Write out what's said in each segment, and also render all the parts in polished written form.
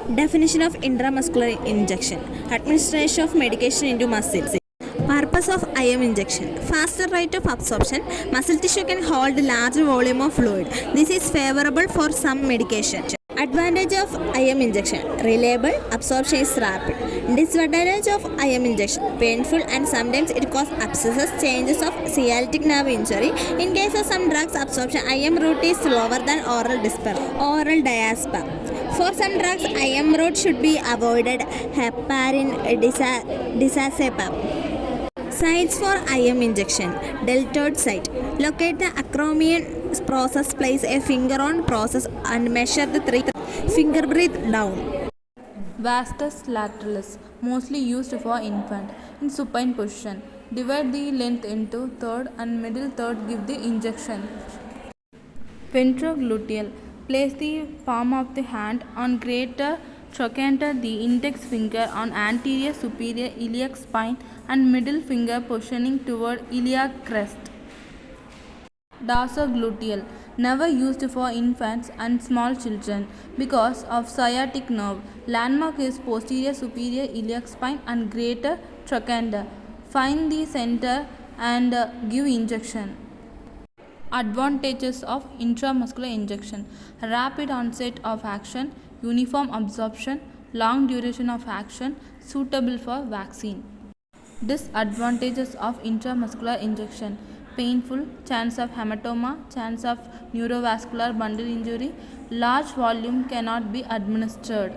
Definition of intramuscular injection. Administration of medication into muscles. Purpose of IM injection. Faster rate of absorption. Muscle tissue can hold large volume of fluid. This is favorable for some medication. Advantage of IM injection. Reliable. Absorption is rapid. Disadvantage of IM injection. Painful and sometimes it causes abscesses, changes of sciatic nerve injury. In case of some drugs, absorption IM route is lower than oral diazepam. For some drugs, IM route should be avoided. Heparin, diazepam. Sites for IM injection. Deltoid site. Locate the acromion process. Place a finger on process and measure the three finger breathe down. Vastus lateralis, mostly used for infant, in supine position. Divide the length into third and middle third, give the injection. Ventrogluteal, place the palm of the hand on greater trochanter, the index finger on anterior superior iliac spine and middle finger positioning toward iliac crest. Dorsogluteal, never used for infants and small children because of sciatic nerve. Landmark is posterior superior iliac spine and greater trochanter. Find the center and give injection. Advantages of intramuscular injection: rapid onset of action, uniform absorption, long duration of action, suitable for vaccine. Disadvantages of intramuscular injection: painful, chance of hematoma, chance of neurovascular bundle injury, large volume cannot be administered.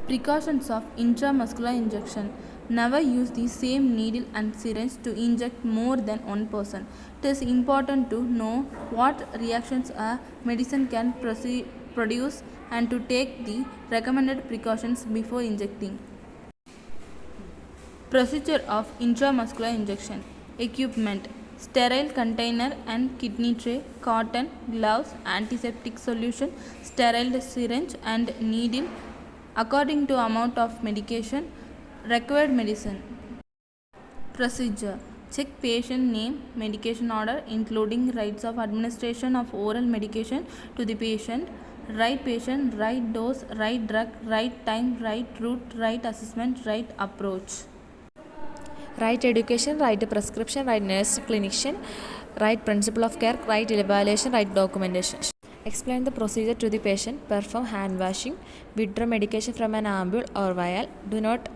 Precautions of intramuscular injection: never use the same needle and syringe to inject more than one person. It is important to know what reactions a medicine can produce and to take the recommended precautions before injecting. Procedure of intramuscular injection: equipment: sterile container and kidney tray, cotton, gloves, antiseptic solution, sterile syringe and needle according to amount of medication, required medicine. Procedure: check patient name, medication order including rights of administration of oral medication to the patient, right patient, right dose, right drug, right time, right route, right assessment, right approach. Right education, right prescription, right nurse clinician, right principle of care, right evaluation, right documentation. Explain the procedure to the patient. Perform hand washing. Withdraw medication from an ampule or vial. Do not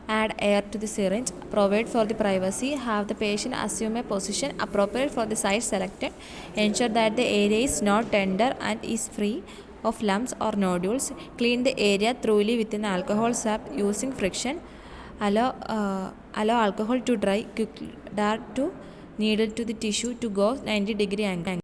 add air to the syringe. Provide for the privacy. Have the patient assume a position appropriate for the site selected. Ensure that the area is not tender and is free of lumps or nodules. Clean the area thoroughly with an alcohol swab using friction. Allow alcohol to dry. Quickly dart to needle to the tissue to go 90-degree angle.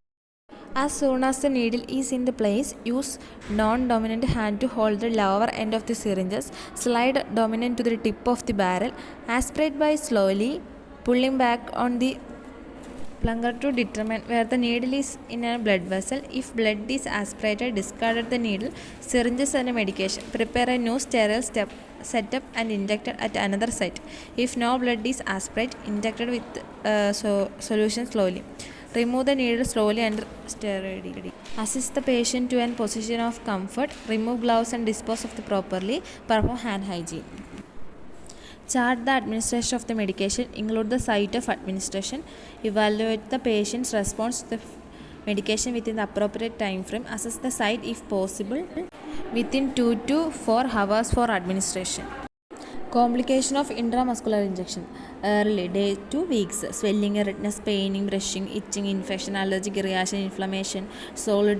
As soon as the needle is in the place, use non-dominant hand to hold the lower end of the syringes. Slide dominant to the tip of the barrel. Aspirate by slowly pulling back on the plunger to determine where the needle is in a blood vessel. If blood is aspirated, discard the needle, syringes and medication. Prepare a new sterile setup and inject at another site. If no blood is aspirated, injected with solution slowly. Remove the needle slowly under steroid. Assist the patient to a position of comfort. Remove gloves and dispose of the properly. Perform hand hygiene. Chart the administration of the medication. Include the site of administration. Evaluate the patient's response to the medication within the appropriate time frame. Assess the site if possible within 2 to 4 hours for administration. Complication of intramuscular injection: early day 2 weeks, swelling, redness, paining, brushing, itching, infection, allergic reaction, inflammation, solid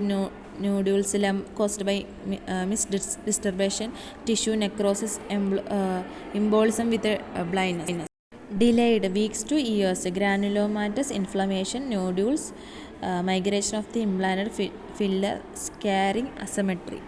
nodules, lump caused by misdistribution, tissue necrosis, embolism with blindness. Delayed weeks to years, granulomatous inflammation, nodules, migration of the implanted filler, scarring, asymmetry.